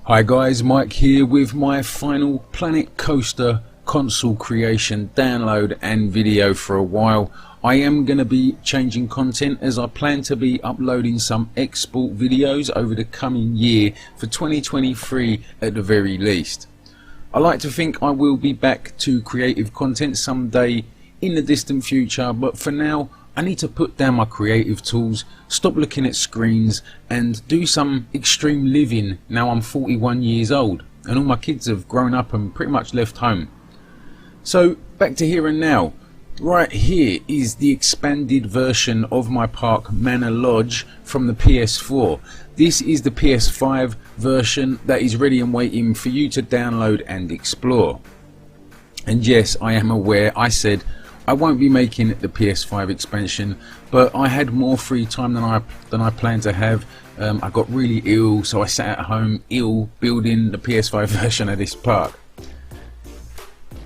Hi guys, Mike here with my final Planet Coaster console creation download and video for a while. I am going to be changing content as I plan to be uploading some export videos over the coming year for 2023 at the very least. I like to think I will be back to creative content someday in the distant future, but for now I need to put down my creative tools, stop looking at screens and do some extreme living now I'm 41 years old and all my kids have grown up and pretty much left home. So back to here and now. Right here is the expanded version of my park Manor Lodge from the PS4. This is the PS5 version that is ready and waiting for you to download and explore. And yes, I am aware I said I won't be making the PS5 expansion, but I had more free time than I planned to have. I got really ill, so I sat at home ill building the PS5 version of this park.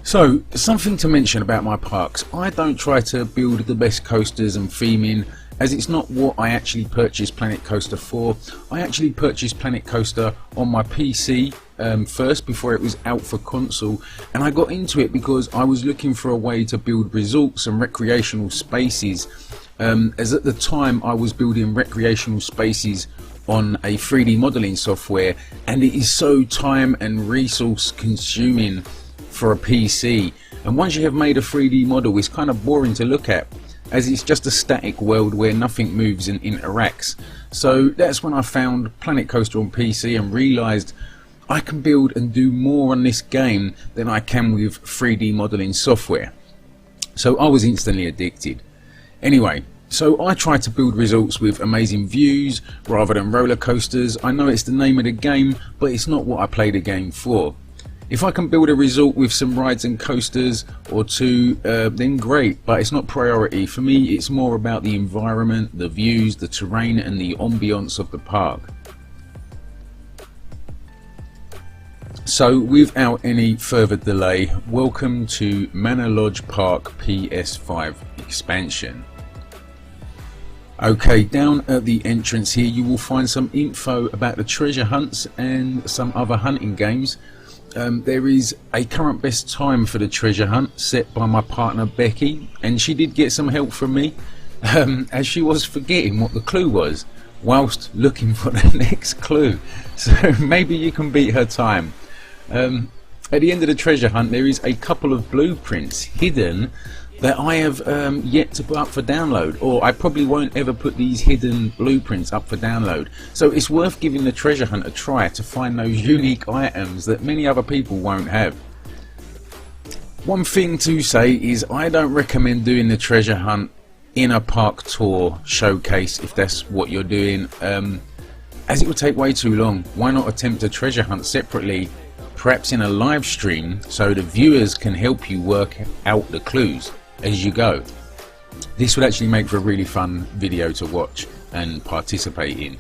So something to mention about my parks: I don't try to build the best coasters and theming, as it's not what I actually purchased Planet Coaster for. I actually purchased Planet Coaster on my PC first before it was out for console, and I got into it because I was looking for a way to build resorts and recreational spaces, as at the time I was building recreational spaces on a 3D modeling software, and it is so time and resource consuming for a PC, and once you have made a 3D model it's kind of boring to look at, as it's just a static world where nothing moves and interacts. So that's when I found Planet Coaster on PC and realised I can build and do more on this game than I can with 3D modeling software. So I was instantly addicted. Anyway, so I try to build resorts with amazing views rather than roller coasters. I know it's the name of the game, but it's not what I play the game for. If I can build a resort with some rides and coasters or two, then great, but it's not priority. For me, it's more about the environment, the views, the terrain and the ambience of the park. So without any further delay, welcome to Manor Lodge Park PS5 expansion. Okay, down at the entrance here you will find some info about the treasure hunts and some other hunting games. There is a current best time for the treasure hunt set by my partner Becky, and she did get some help from me, as she was forgetting what the clue was whilst looking for the next clue, so maybe you can beat her time. At the end of the treasure hunt there is a couple of blueprints hidden that I have yet to put up for download, or I probably won't ever put these hidden blueprints up for download. So it's worth giving the treasure hunt a try to find those unique items that many other people won't have. One thing to say is I don't recommend doing the treasure hunt in a park tour showcase if that's what you're doing, as it would take way too long. Why not attempt a treasure hunt separately, perhaps in a live stream, so the viewers can help you work out the clues as you go. This would actually make for a really fun video to watch and participate in.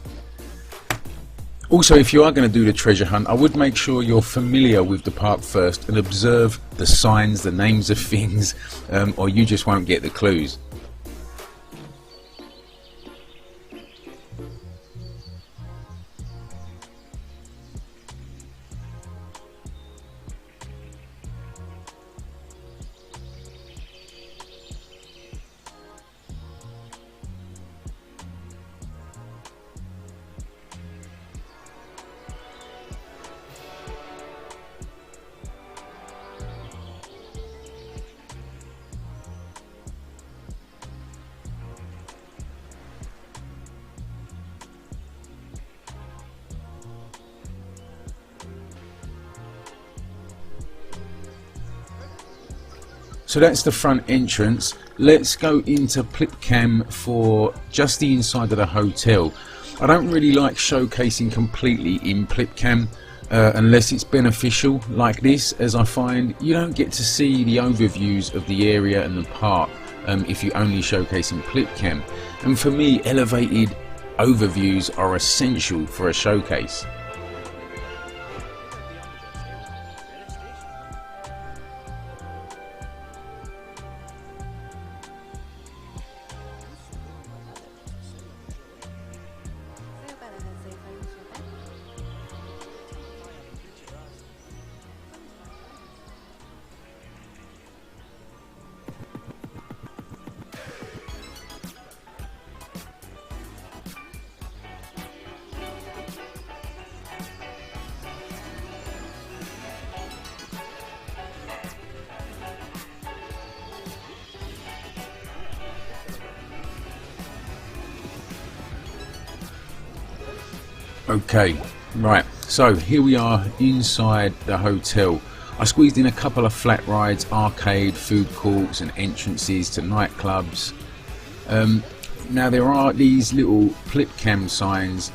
Also, if you are going to do the treasure hunt, I would make sure you're familiar with the park first and observe the signs, the names of things, or you just won't get the clues. So that's the front entrance. Let's go into Plipcam for just the inside of the hotel. I don't really like showcasing completely in Plipcam unless it's beneficial like this, as I find you don't get to see the overviews of the area and the park if you only showcase in Plipcam. And for me, elevated overviews are essential for a showcase. Okay, right, so here we are inside the hotel. I squeezed in a couple of flat rides, arcade, food courts and entrances to nightclubs. Now there are these little flip cam signs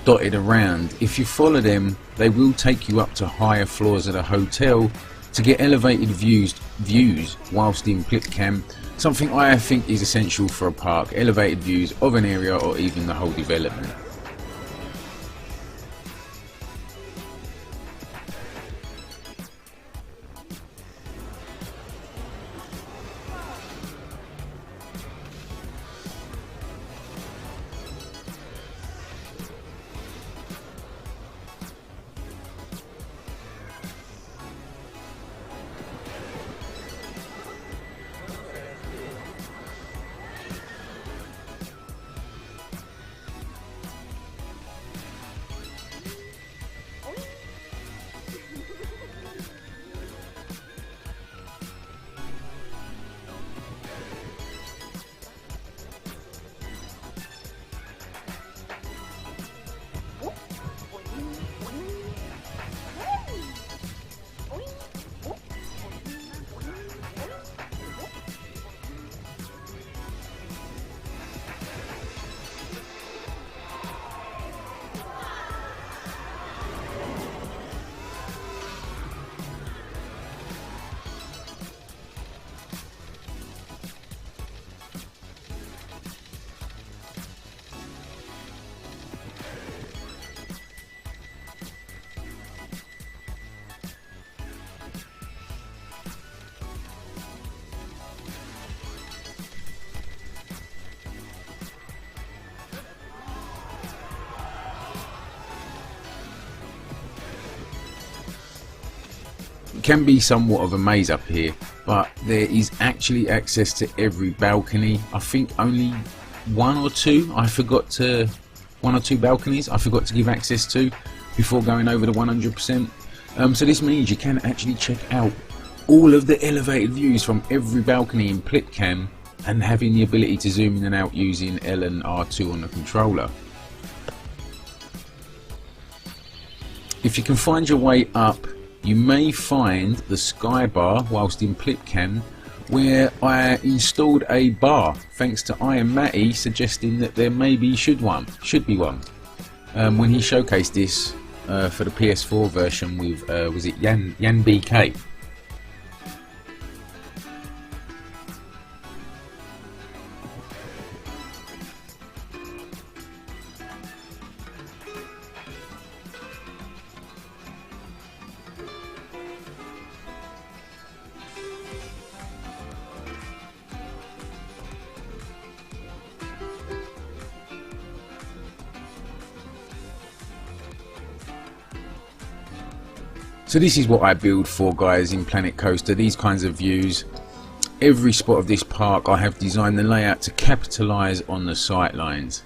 dotted around. If you follow them, they will take you up to higher floors of the hotel to get elevated views whilst in flip cam, something I think is essential for a park, elevated views of an area or even the whole development. It can be somewhat of a maze up here, but there is actually access to every balcony. I think only one or two balconies I forgot to give access to before going over the 100%. So this means you can actually check out all of the elevated views from every balcony in Plitcam and having the ability to zoom in and out using L and R2 on the controller. If you can find your way up, you may find the sky bar whilst in Plitcam, where I installed a bar thanks to Iron Matty suggesting that there maybe should be one when he showcased this for the PS4 version with was it Yan BK. So this is what I build for, guys, in Planet Coaster, these kinds of views. Every spot of this park I have designed the layout to capitalise on the sight lines.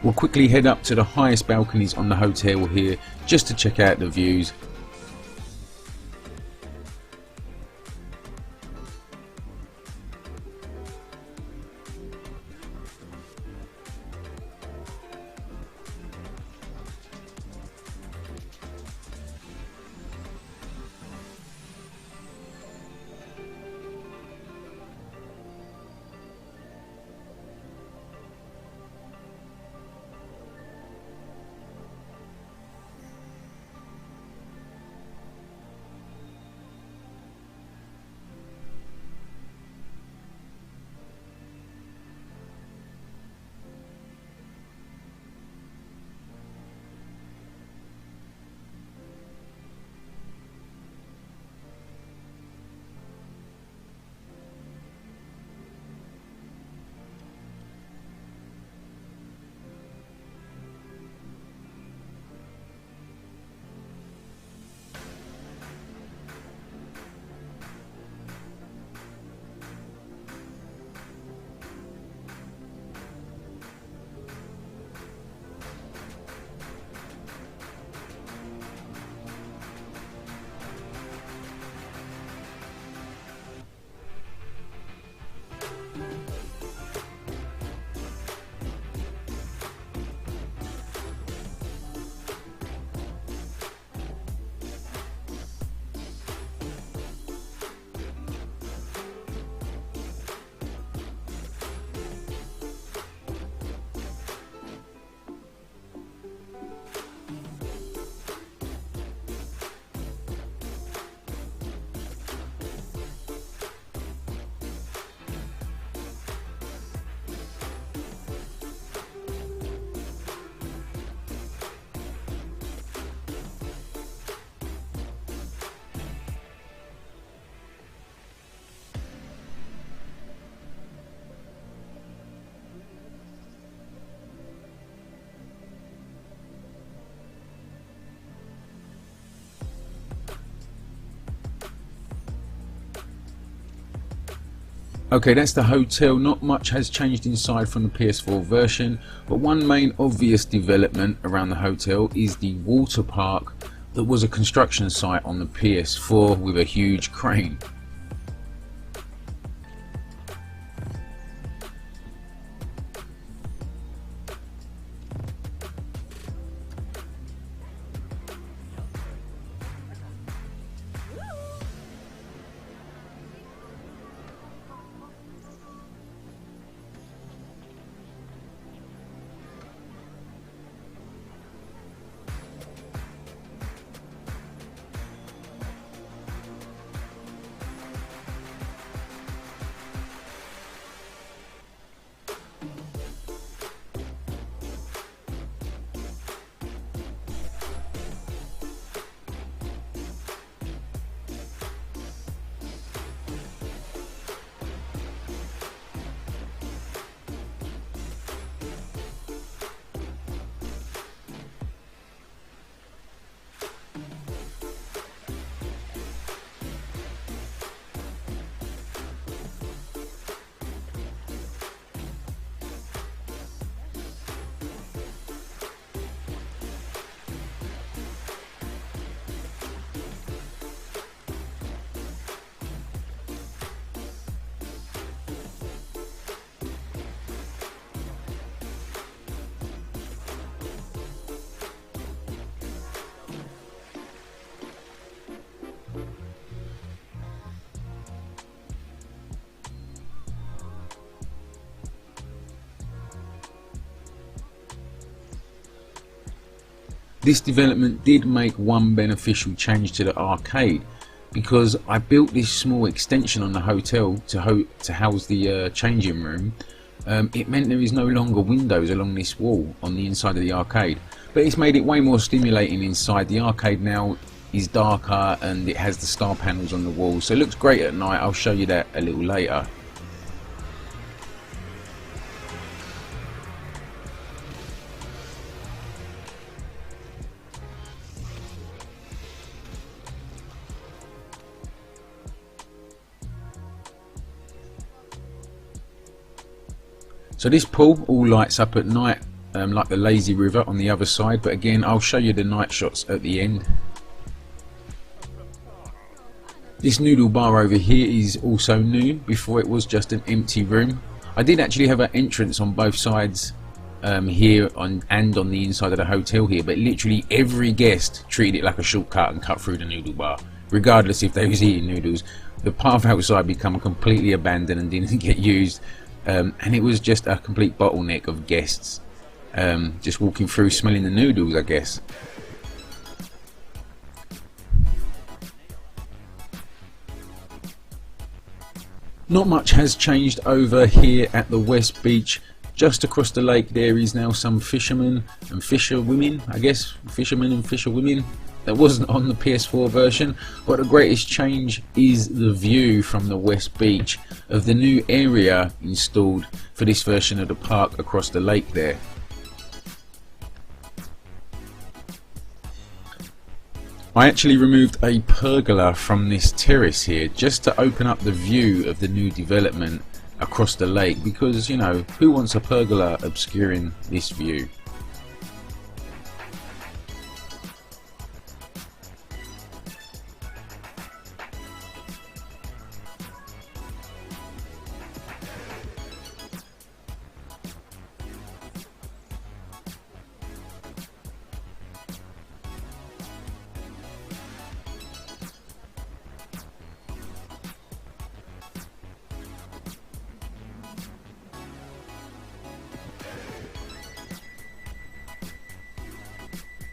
We'll quickly head up to the highest balconies on the hotel here just to check out the views. Okay, that's the hotel. Not much has changed inside from the PS4 version, but one main obvious development around the hotel is the water park that was a construction site on the PS4 with a huge crane. This development did make one beneficial change to the arcade, because I built this small extension on the hotel to house the changing room. It meant there is no longer windows along this wall on the inside of the arcade, but it's made it way more stimulating inside. The arcade now is darker and it has the star panels on the wall, so it looks great at night. I'll show you that a little later. So this pool all lights up at night, like the lazy river on the other side, but again I'll show you the night shots at the end. This noodle bar over here is also new. Before it was just an empty room. I did actually have an entrance on both sides here and on the inside of the hotel here, but literally every guest treated it like a shortcut and cut through the noodle bar, regardless if they was eating noodles. The path outside became completely abandoned and didn't get used. And it was just a complete bottleneck of guests just walking through smelling the noodles, I guess. Not much has changed over here at the West Beach. Just across the lake there is now some fishermen and fisherwomen, I guess, fishermen and fisherwomen. That wasn't on the PS4 version, but the greatest change is the view from the West Beach of the new area installed for this version of the park across the lake there. I actually removed a pergola from this terrace here just to open up the view of the new development across the lake, because, you know, who wants a pergola obscuring this view?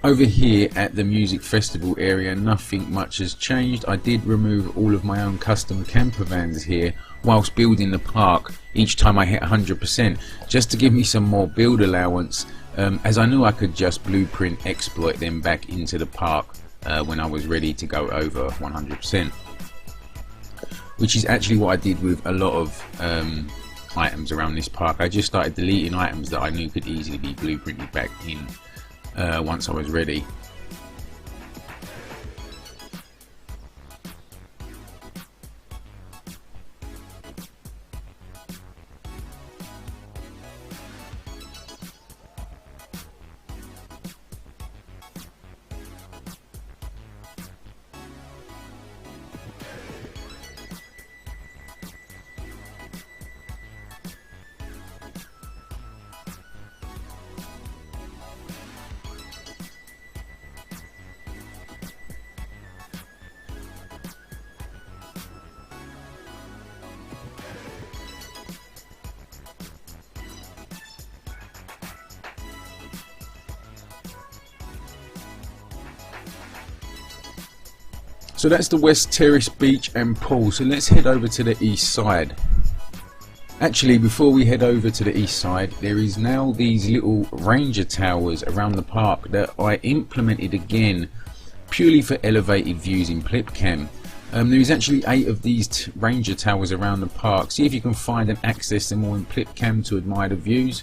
Over here at the music festival area, nothing much has changed. I did remove all of my own custom camper vans here whilst building the park each time I hit 100%, just to give me some more build allowance, as I knew I could just blueprint exploit them back into the park when I was ready to go over 100%, which is actually what I did with a lot of items around this park. I just started deleting items that I knew could easily be blueprinted back in once I was ready. So that's the West Terrace beach and pool. So let's head over to the east side. Actually, before we head over to the east side, there is now these little ranger towers around the park that I implemented again purely for elevated views in Plipcam. There is actually 8 of these ranger towers around the park. See if you can find and access them all in Plipcam to admire the views.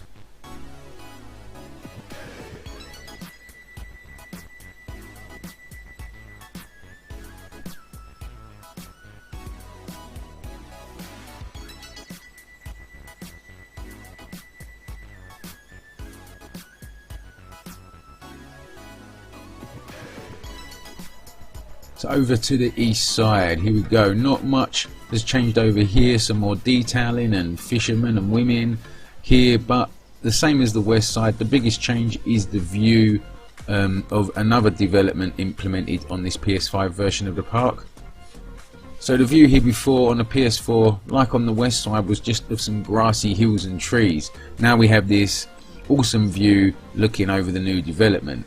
So over to the east side, here we go. Not much has changed over here, some more detailing and fishermen and women here, but the same as the west side. The biggest change is the view of another development implemented on this PS5 version of the park. So the view here before on the PS4, like on the west side, was just of some grassy hills and trees. Now we have this awesome view looking over the new development.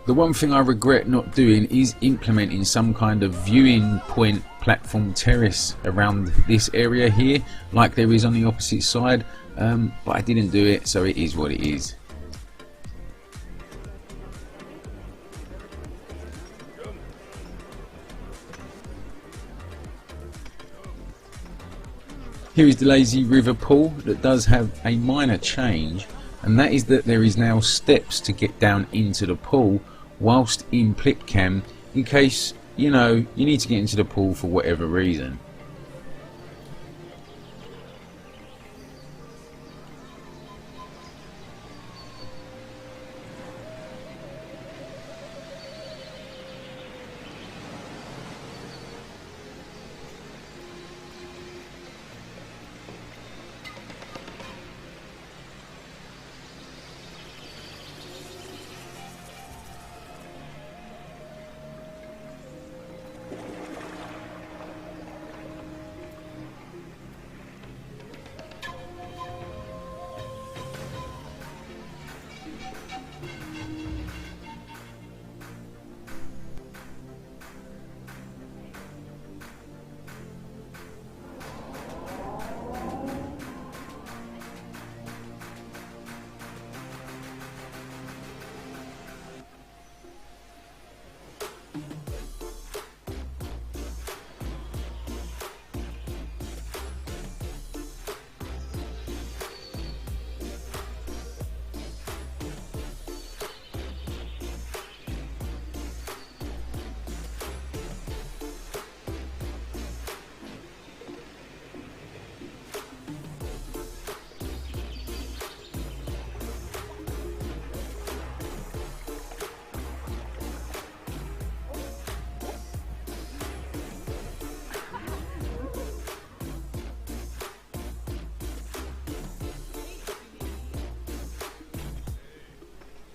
The one thing I regret not doing is implementing some kind of viewing point platform terrace around this area here, like there is on the opposite side, but I didn't do it, so it is what it is. Here is the lazy river pool that does have a minor change, and that is that there is now steps to get down into the pool whilst in Plipcam, in case you need to get into the pool for whatever reason.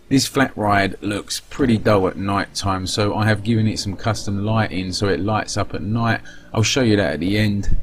This flat ride looks pretty dull at night time, so I have given it some custom lighting so it lights up at night. I'll show you that at the end.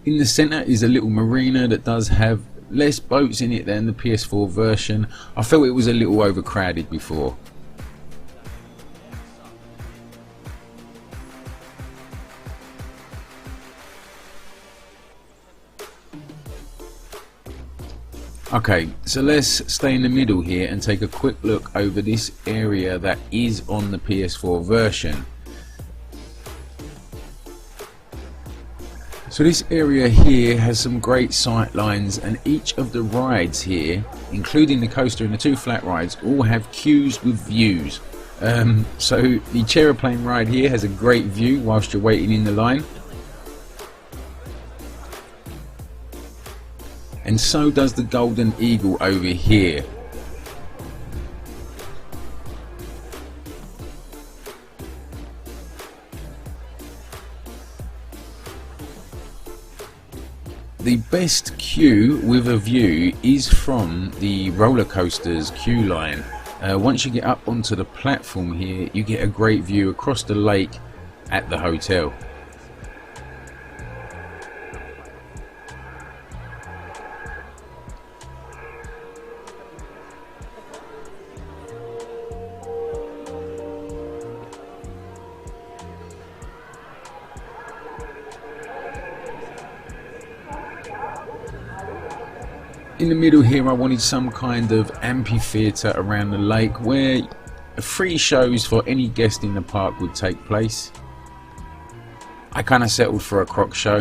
In the centre is a little marina that does have less boats in it than the PS4 version. I felt it was a little overcrowded before. Okay, so let's stay in the middle here and take a quick look over this area that is on the PS4 version. So this area here has some great sight lines, and each of the rides here, including the coaster and the two flat rides, all have queues with views. So the Chairplane ride here has a great view whilst you're waiting in the line. And so does the Golden Eagle over here. The best queue with a view is from the roller coasters queue line. Once you get up onto the platform here, you get a great view across the lake at the hotel. In the middle here I wanted some kind of amphitheatre around the lake where free shows for any guest in the park would take place. I kind of settled for a croc show.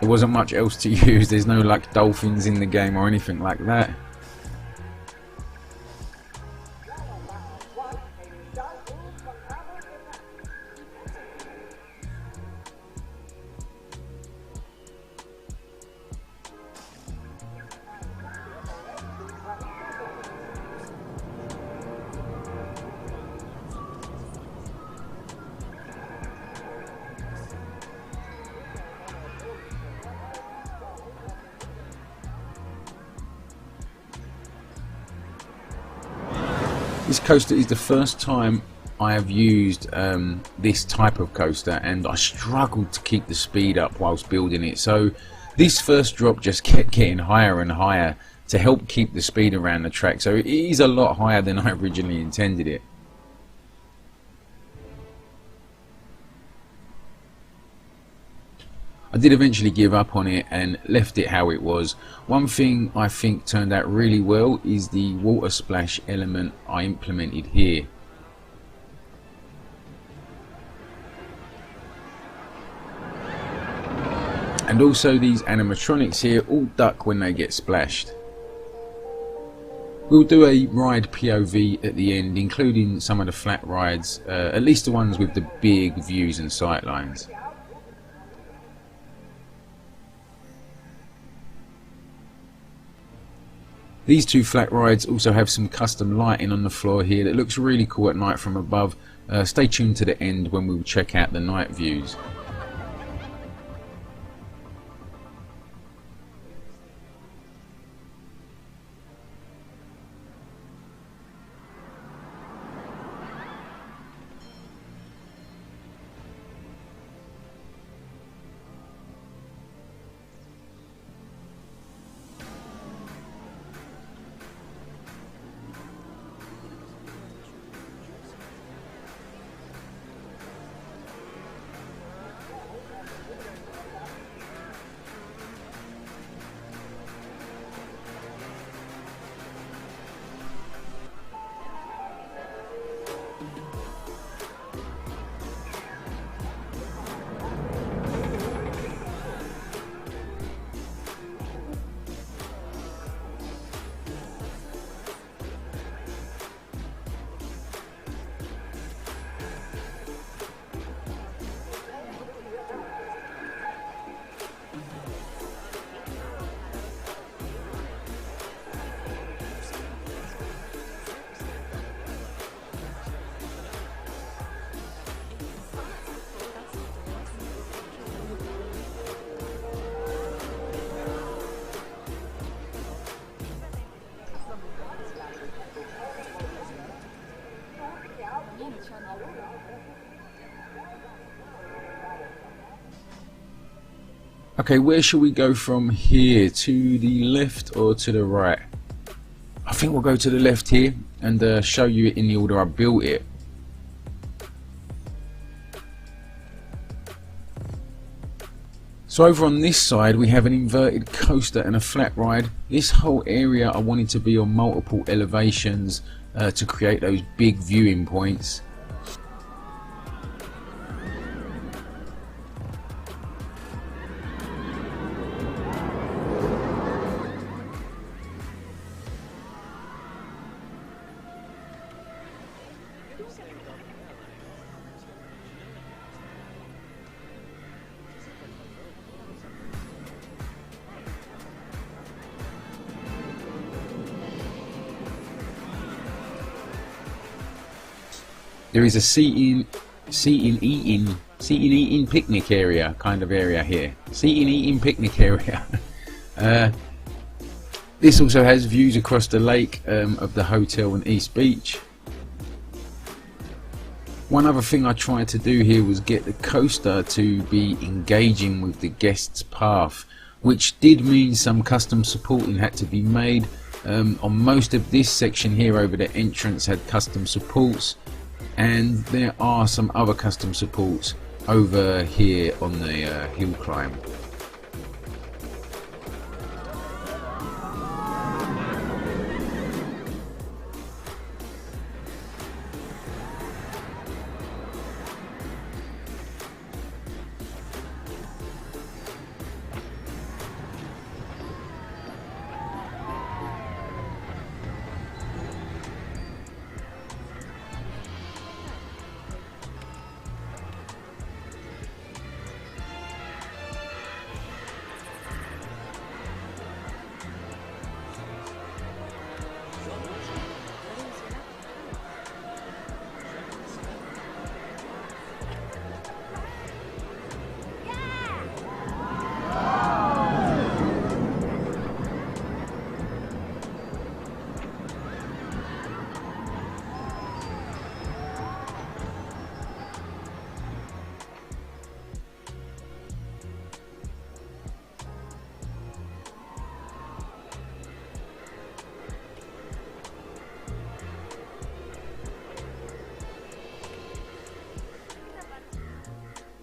There wasn't much else to use. There's no like dolphins in the game or anything like that. This coaster is the first time I have used this type of coaster, and I struggled to keep the speed up whilst building it. So this first drop just kept getting higher and higher to help keep the speed around the track. So it is a lot higher than I originally intended it. I did eventually give up on it and left it how it was. One thing I think turned out really well is the water splash element I implemented here. And also these animatronics here all duck when they get splashed. We'll do a ride POV at the end, including some of the flat rides, at least the ones with the big views and sightlines. These two flat rides also have some custom lighting on the floor here that looks really cool at night from above. Stay tuned to the end when we'll check out the night views. Okay, where should we go from here? To the left or to the right? I think we'll go to the left here and show you it in the order I built it. So over on this side we have an inverted coaster and a flat ride. This whole area I wanted to be on multiple elevations to create those big viewing points. There is a seating eating picnic area kind of area here. Seating eating picnic area. This also has views across the lake of the hotel and East Beach. One other thing I tried to do here was get the coaster to be engaging with the guest's path, which did mean some custom supporting had to be made. On most of this section here over the entrance had custom supports, and there are some other custom supports over here on the hill climb.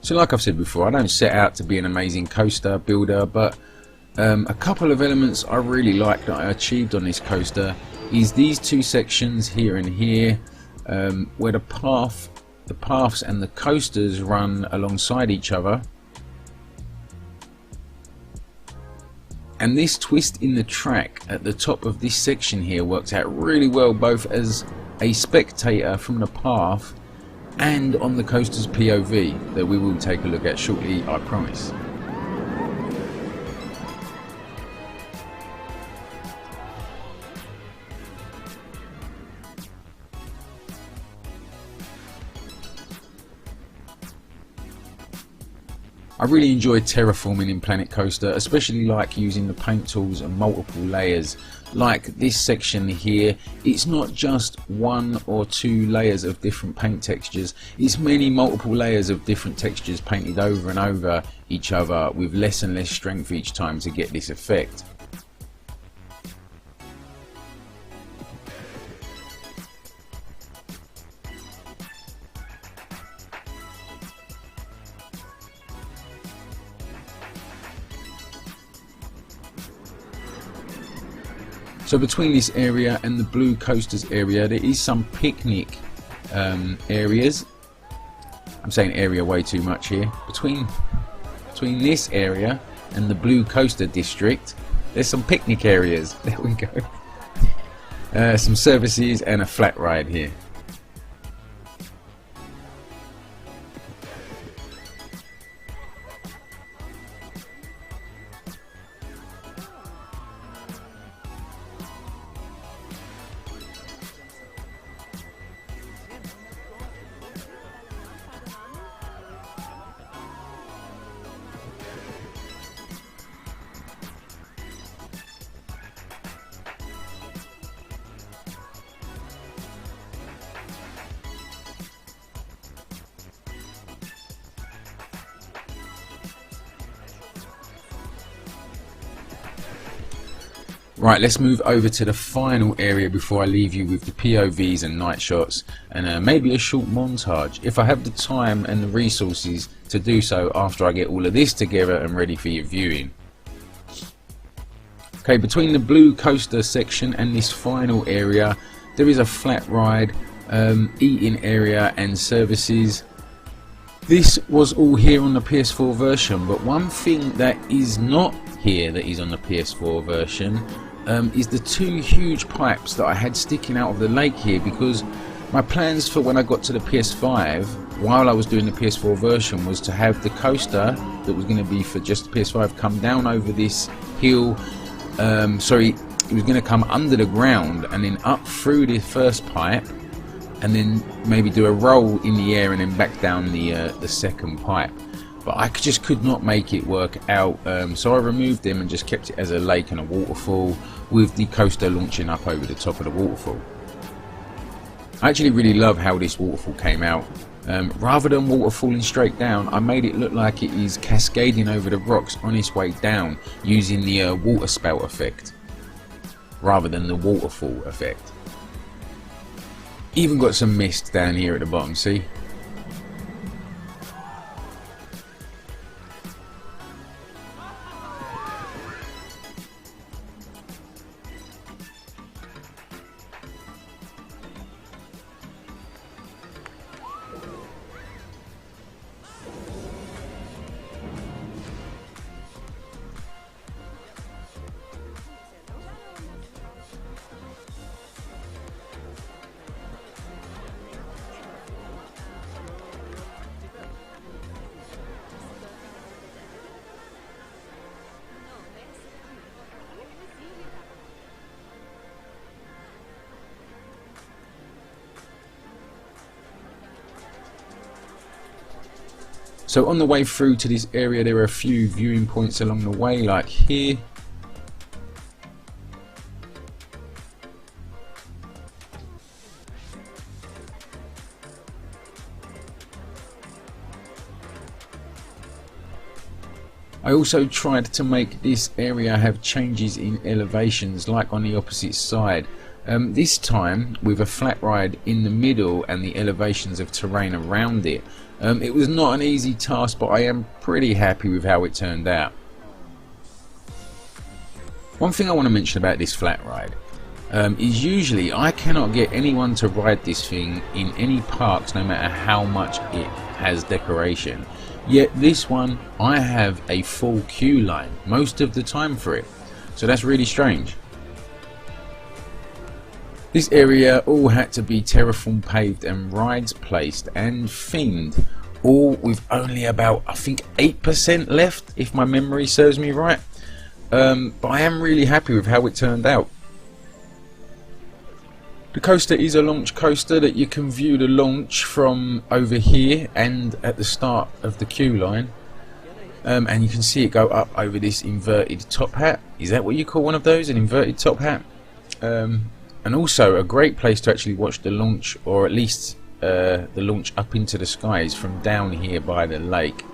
So like I've said before, I don't set out to be an amazing coaster builder, but a couple of elements I really like that I achieved on this coaster is these two sections here and here, where the paths and the coasters run alongside each other. And this twist in the track at the top of this section here works out really well, both as a spectator from the path and on the coaster's POV, that we will take a look at shortly, I promise. I really enjoyed terraforming in Planet Coaster, especially like using the paint tools and multiple layers. Like this section here, it's not just one or two layers of different paint textures, it's many multiple layers of different textures painted over and over each other with less and less strength each time to get this effect. So between this area and the blue coasters area, there is some picnic areas. I'm saying area way too much here. Between this area and the blue coaster district, there's some picnic areas. There we go. Some services and a flat ride here. Right, let's move over to the final area before I leave you with the POVs and night shots and maybe a short montage, if I have the time and the resources to do so after I get all of this together and ready for your viewing. Okay, between the blue coaster section and this final area, there is a flat ride, eating area and services. This was all here on the PS4 version, but one thing that is not here that is on the PS4 version is the two huge pipes that I had sticking out of the lake here, because my plans for when I got to the PS5 while I was doing the PS4 version was to have the coaster that was going to be for just the PS5 come down over this hill, it was going to come under the ground and then up through the first pipe and then maybe do a roll in the air and then back down the second pipe. But I just could not make it work out, so I removed them and just kept it as a lake and a waterfall with the coaster launching up over the top of the waterfall. I actually really love how this waterfall came out. Rather than waterfalling straight down, I made it look like it is cascading over the rocks on its way down using the water spout effect rather than the waterfall effect. Even got some mist down here at the bottom, see? So on the way through to this area, there are a few viewing points along the way, like here. I also tried to make this area have changes in elevations like on the opposite side. This time with a flat ride in the middle and the elevations of terrain around it. It was not an easy task, but I am pretty happy with how it turned out. One thing I want to mention about this flat ride is usually I cannot get anyone to ride this thing in any parks no matter how much it has decoration. Yet this one I have a full queue line most of the time for it, so that's really strange. This area all had to be terraform paved and rides placed and themed, all with only about I think 8% left if my memory serves me right, but I am really happy with how it turned out. The coaster is a launch coaster that you can view the launch from over here and at the start of the queue line, and you can see it go up over this inverted top hat. Is that what you call one of those, an inverted top hat? And also a great place to actually watch the launch, or at least the launch up into the skies from down here by the lake.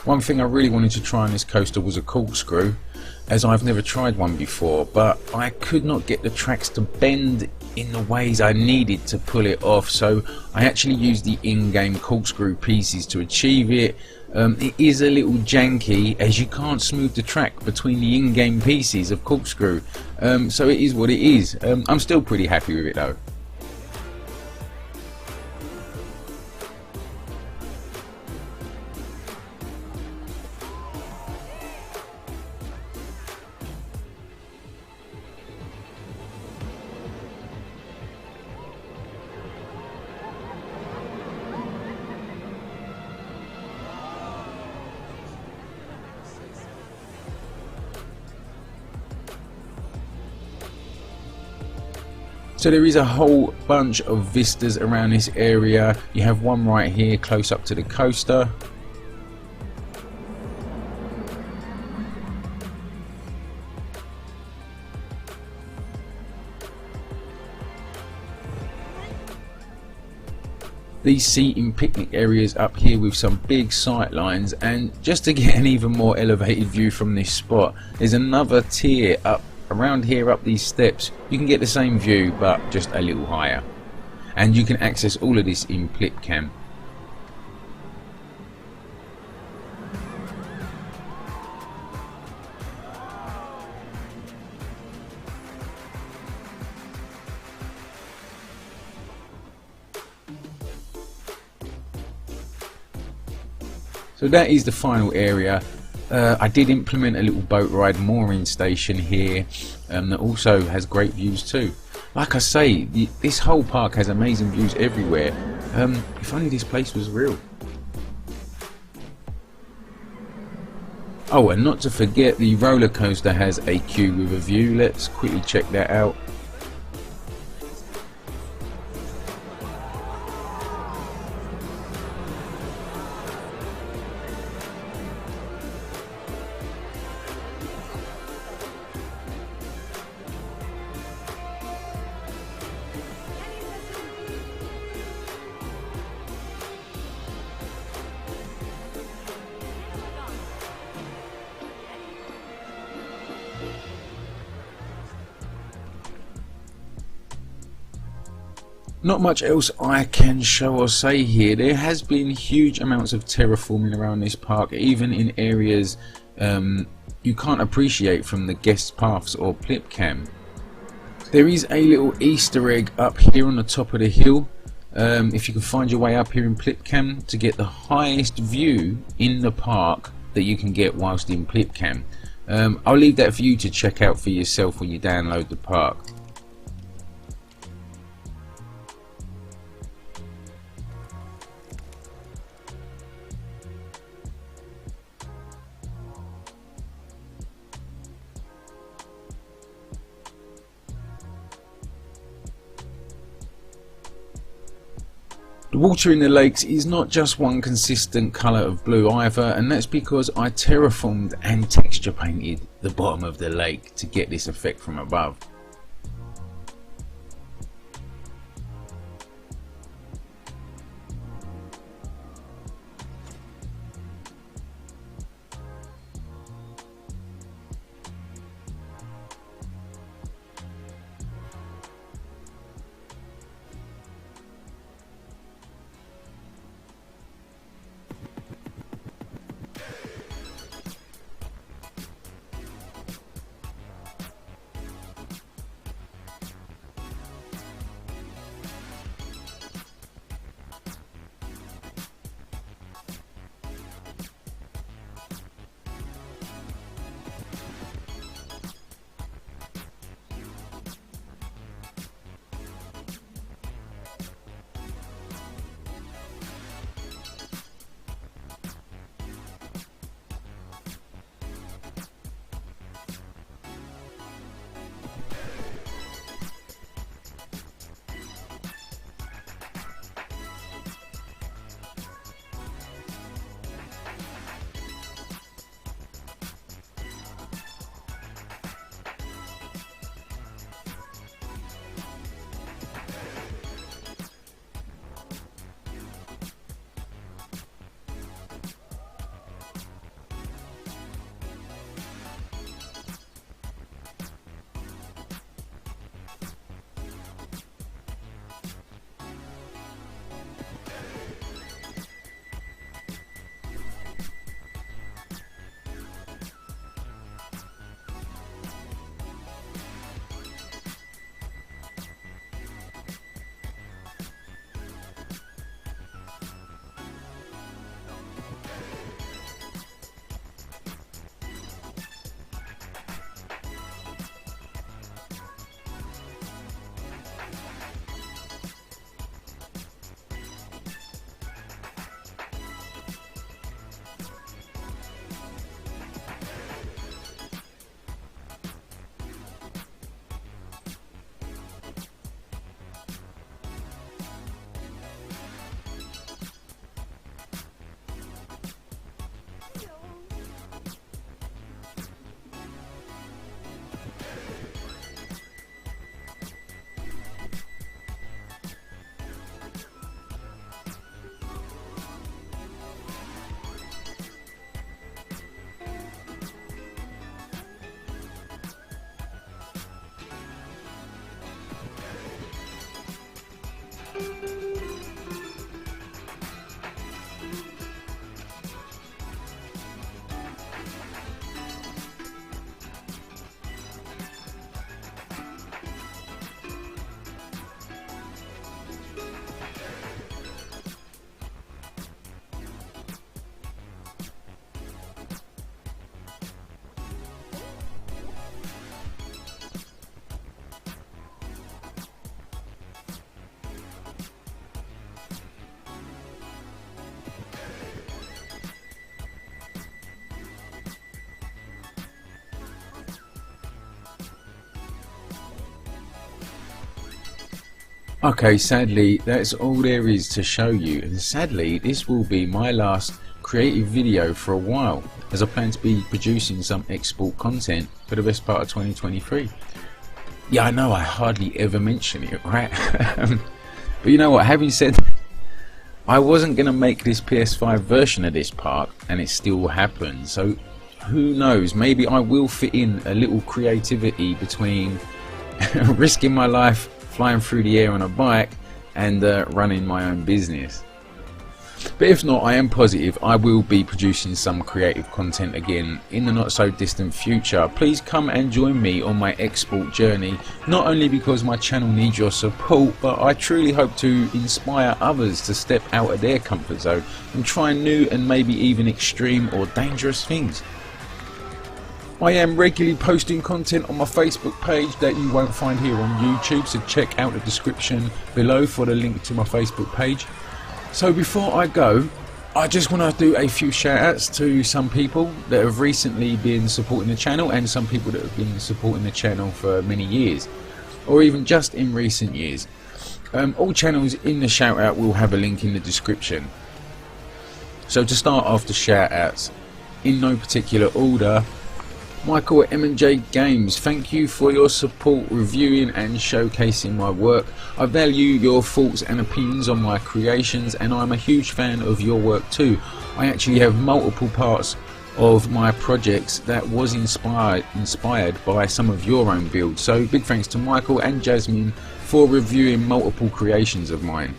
One thing I really wanted to try on this coaster was a corkscrew, as I've never tried one before, but I could not get the tracks to bend in the ways I needed to pull it off, so I actually used the in-game corkscrew pieces to achieve it. It is a little janky as you can't smooth the track between the in-game pieces of corkscrew, so it is what it is. I'm still pretty happy with it though. So there is a whole bunch of vistas around this area. You have one right here close up to the coaster. These seating picnic areas up here with some big sight lines, and just to get an even more elevated view from this spot, there's another tier up around here up these steps. You can get the same view but just a little higher, and you can access all of this in Plipcam. So that is the final area. I did implement a little boat ride mooring station here that also has great views too. Like I say, this whole park has amazing views everywhere. If only this place was real. Oh, and not to forget, the roller coaster has a queue with a view. Let's quickly check that out. Not much else I can show or say here. There has been huge amounts of terraforming around this park, even in areas you can't appreciate from the guest paths or Plipcam. There is a little Easter egg up here on the top of the hill. If you can find your way up here in Plipcam to get the highest view in the park that you can get whilst in Plipcam. I'll leave that for you to check out for yourself when you download the park. The water in the lakes is not just one consistent colour of blue either, and that's because I terraformed and texture painted the bottom of the lake to get this effect from above. Okay, sadly that's all there is to show you, and sadly this will be my last creative video for a while, as I plan to be producing some export content for the best part of 2023. Yeah, I know I hardly ever mention it, right? But you know what, having said that, I wasn't going to make this PS5 version of this park, and it still happened, so who knows, maybe I will fit in a little creativity between risking my life flying through the air on a bike and running my own business. But if not, I am positive I will be producing some creative content again in the not so distant future. Please come and join me on my export journey, not only because my channel needs your support, but I truly hope to inspire others to step out of their comfort zone and try new and maybe even extreme or dangerous things. I am regularly posting content on my Facebook page that you won't find here on YouTube, so check out the description below for the link to my Facebook page. So before I go, I just want to do a few shout outs to some people that have recently been supporting the channel, and some people that have been supporting the channel for many years, or even just in recent years. All channels in the shout out will have a link in the description. So to start off the shout outs, in no particular order, Michael at M&J Games, thank you for your support, reviewing and showcasing my work. I value your thoughts and opinions on my creations, and I'm a huge fan of your work too. I actually have multiple parts of my projects that was inspired by some of your own builds, so big thanks to Michael and Jasmine for reviewing multiple creations of mine.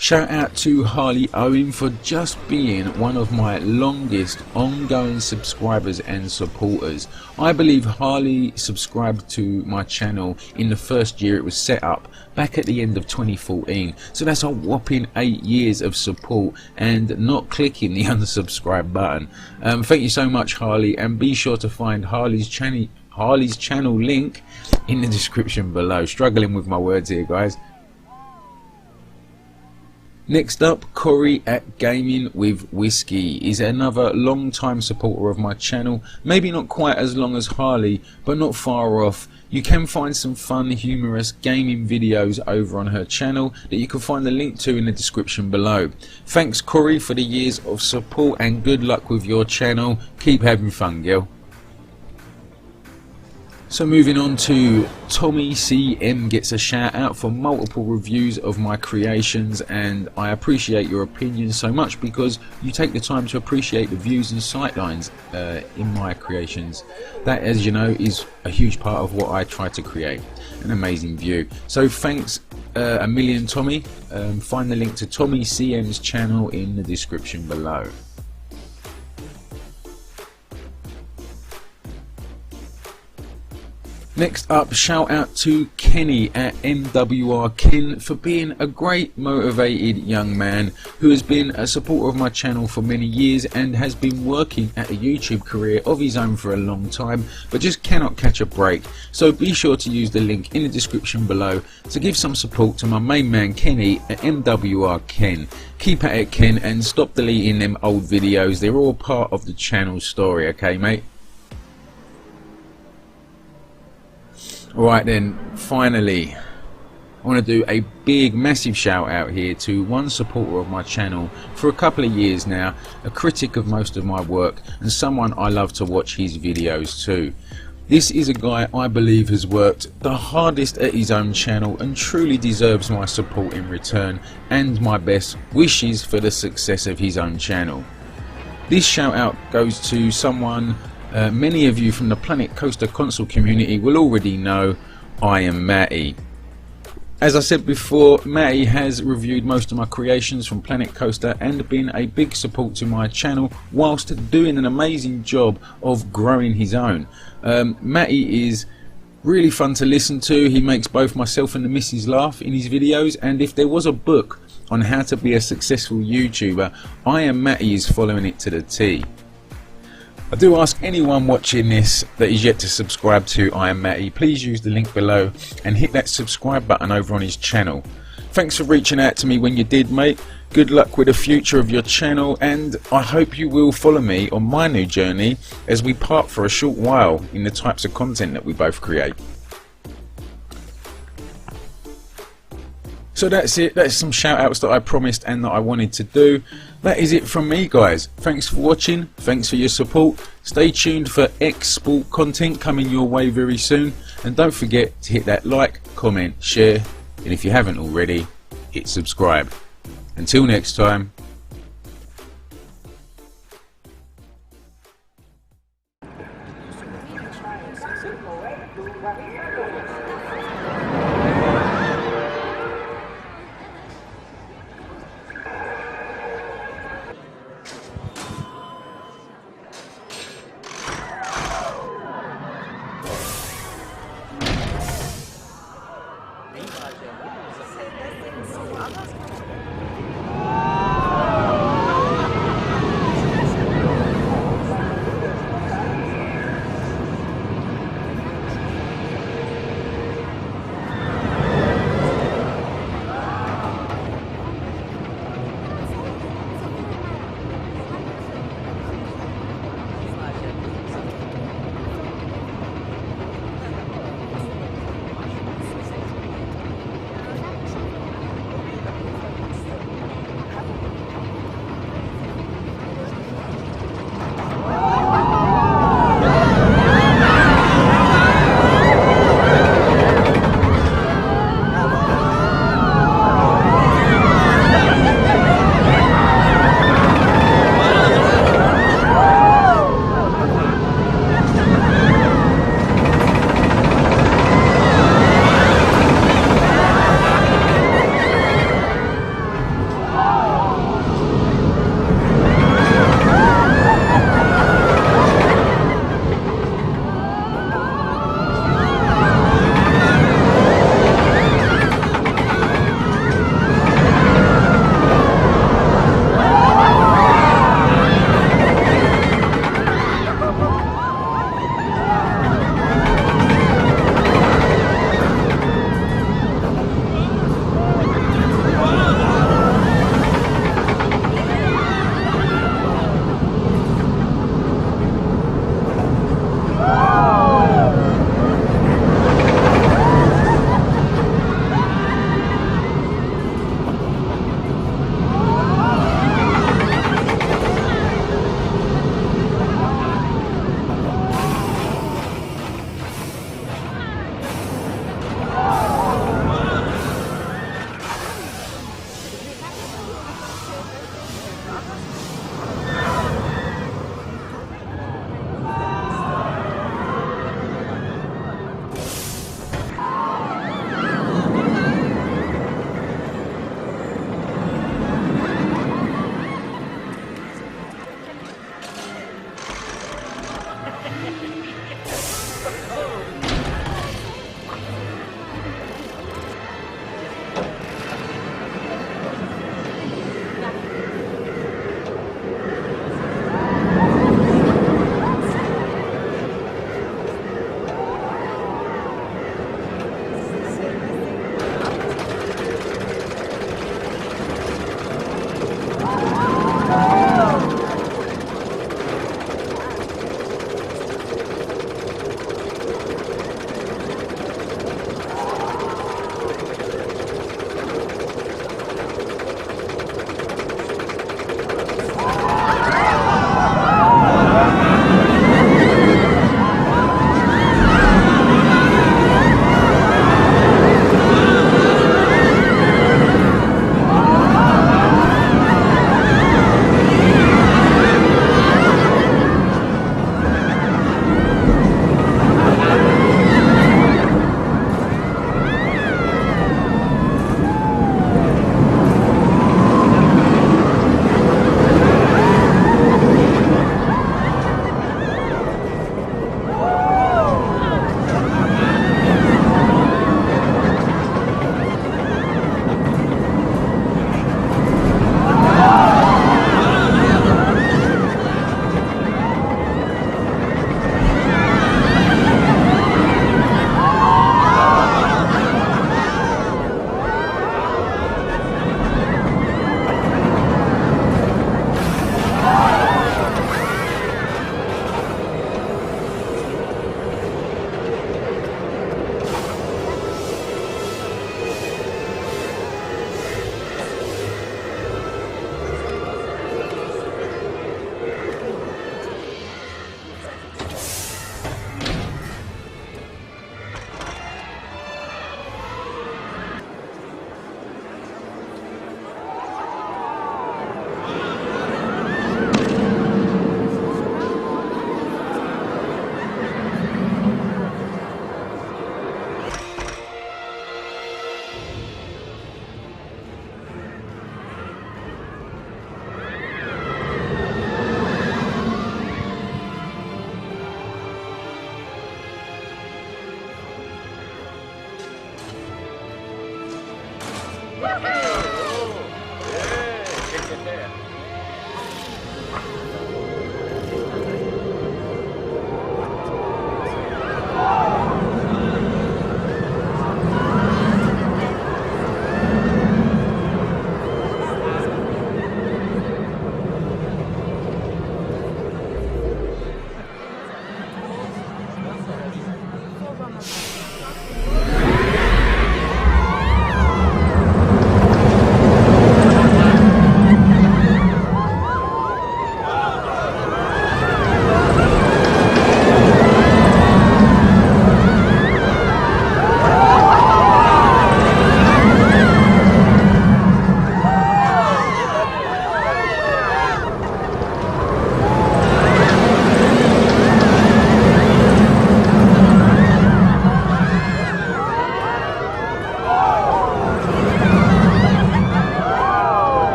Shout out to Harley Owen for just being one of my longest ongoing subscribers and supporters. I believe Harley subscribed to my channel in the first year it was set up, back at the end of 2014, so that's a whopping 8 years of support and not clicking the unsubscribe button. Thank you so much, Harley, and be sure to find Harley's channel link in the description below. Struggling with my words here, guys. Next up, Corey at Gaming with Whiskey is another long time supporter of my channel, maybe not quite as long as Harley, but not far off. You can find some fun, humorous gaming videos over on her channel that you can find the link to in the description below. Thanks Corey for the years of support, and good luck with your channel. Keep having fun, girl. So moving on to Tommy CM gets a shout out for multiple reviews of my creations, and I appreciate your opinions so much because you take the time to appreciate the views and sightlines in my creations. That, as you know, is a huge part of what I try to create, an amazing view. So thanks a million, Tommy. Find the link to Tommy CM's channel in the description below. Next up, shout out to Kenny at MWR Ken for being a great motivated young man who has been a supporter of my channel for many years and has been working at a YouTube career of his own for a long time, but just cannot catch a break. So be sure to use the link in the description below to give some support to my main man Kenny at MWR Ken. Keep at it, Ken, and stop deleting them old videos. They're all part of the channel story, okay mate? Alright then, finally, I want to do a big massive shout out here to one supporter of my channel for a couple of years now, a critic of most of my work, and someone I love to watch his videos too. This is a guy I believe has worked the hardest at his own channel and truly deserves my support in return, and my best wishes for the success of his own channel. This shout out goes to someone many of you from the Planet Coaster console community will already know. I am Matty. As I said before, Matty has reviewed most of my creations from Planet Coaster and been a big support to my channel whilst doing an amazing job of growing his own. Matty is really fun to listen to. He makes both myself and the missus laugh in his videos, and if there was a book on how to be a successful YouTuber, I Am Matty is following it to the T. I do ask anyone watching this that is yet to subscribe to I Am Matty, please use the link below and hit that subscribe button over on his channel. Thanks for reaching out to me when you did, mate. Good luck with the future of your channel, and I hope you will follow me on my new journey as we part for a short while in the types of content that we both create. So that's it. That's some shout outs that I promised and that I wanted to do. That is it from me, guys. Thanks for watching. Thanks for your support. Stay tuned for X-Sport content coming your way very soon. And don't forget to hit that like, comment, share. And if you haven't already, hit subscribe. Until next time.